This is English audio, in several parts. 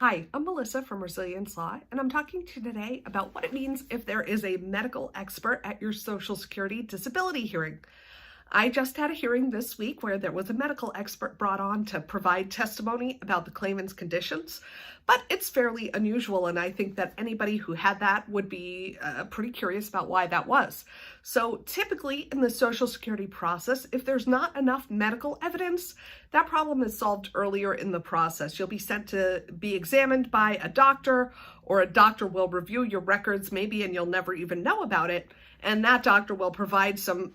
Hi, I'm Melissa from Resilience Law, and I'm talking to you today about what it means if there is a medical expert at your Social Security disability hearing. I just had a hearing this week where there was a medical expert brought on to provide testimony about the claimant's conditions, but it's fairly unusual, and I think that anybody who had that would be pretty curious about why that was. So typically in the Social Security process, if there's not enough medical evidence, that problem is solved earlier in the process. You'll be sent to be examined by a doctor, or a doctor will review your records maybe and you'll never even know about it, and that doctor will provide some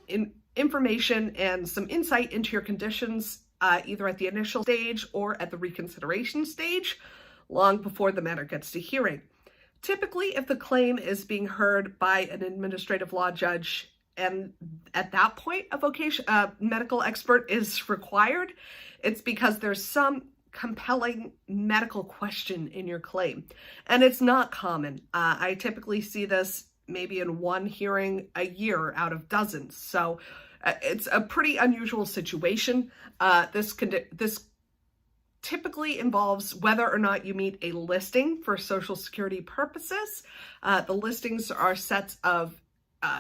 information and some insight into your conditions, either at the initial stage or at the reconsideration stage, long before the matter gets to hearing. Typically, if the claim is being heard by an administrative law judge and at that point a medical expert is required, it's because there's some compelling medical question in your claim. And it's not common. I typically see this maybe in one hearing a year out of dozens. So it's a pretty unusual situation. This typically involves whether or not you meet a listing for Social Security purposes. The listings are sets of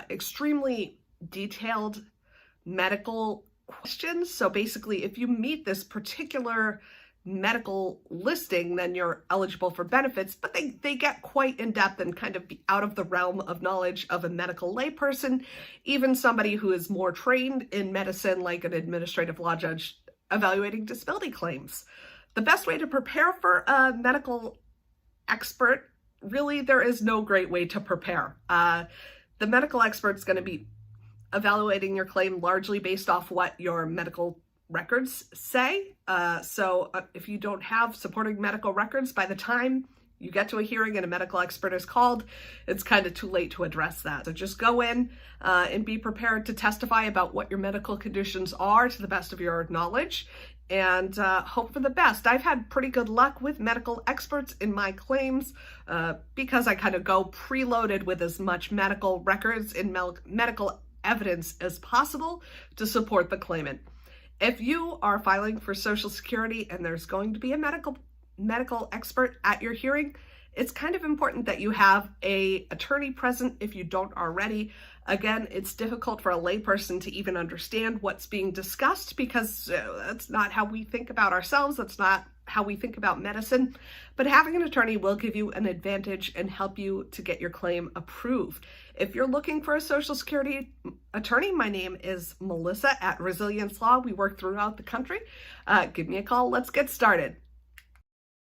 extremely detailed medical questions. So basically, if you meet this particular medical listing, then you're eligible for benefits, but they get quite in-depth and kind of out of the realm of knowledge of a medical layperson, even somebody who is more trained in medicine, like an administrative law judge evaluating disability claims. The best way to prepare for a medical expert, really, there is no great way to prepare. The medical expert's going to be evaluating your claim largely based off what your medical records say. So if you don't have supporting medical records by the time you get to a hearing and a medical expert is called, it's kind of too late to address that. So just go in and be prepared to testify about what your medical conditions are to the best of your knowledge, and hope for the best. I've had pretty good luck with medical experts in my claims because I kind of go preloaded with as much medical records and medical evidence as possible to support the claimant. If you are filing for Social Security and there's going to be a medical expert at your hearing, it's kind of important that you have an attorney present if you don't already. Again, it's difficult for a layperson to even understand what's being discussed because that's not how we think about ourselves. That's not how we think about medicine. But having an attorney will give you an advantage and help you to get your claim approved. If you're looking for a Social Security attorney, my name is Melissa at Resilience Law. We work throughout the country. Give me a call. Let's get started.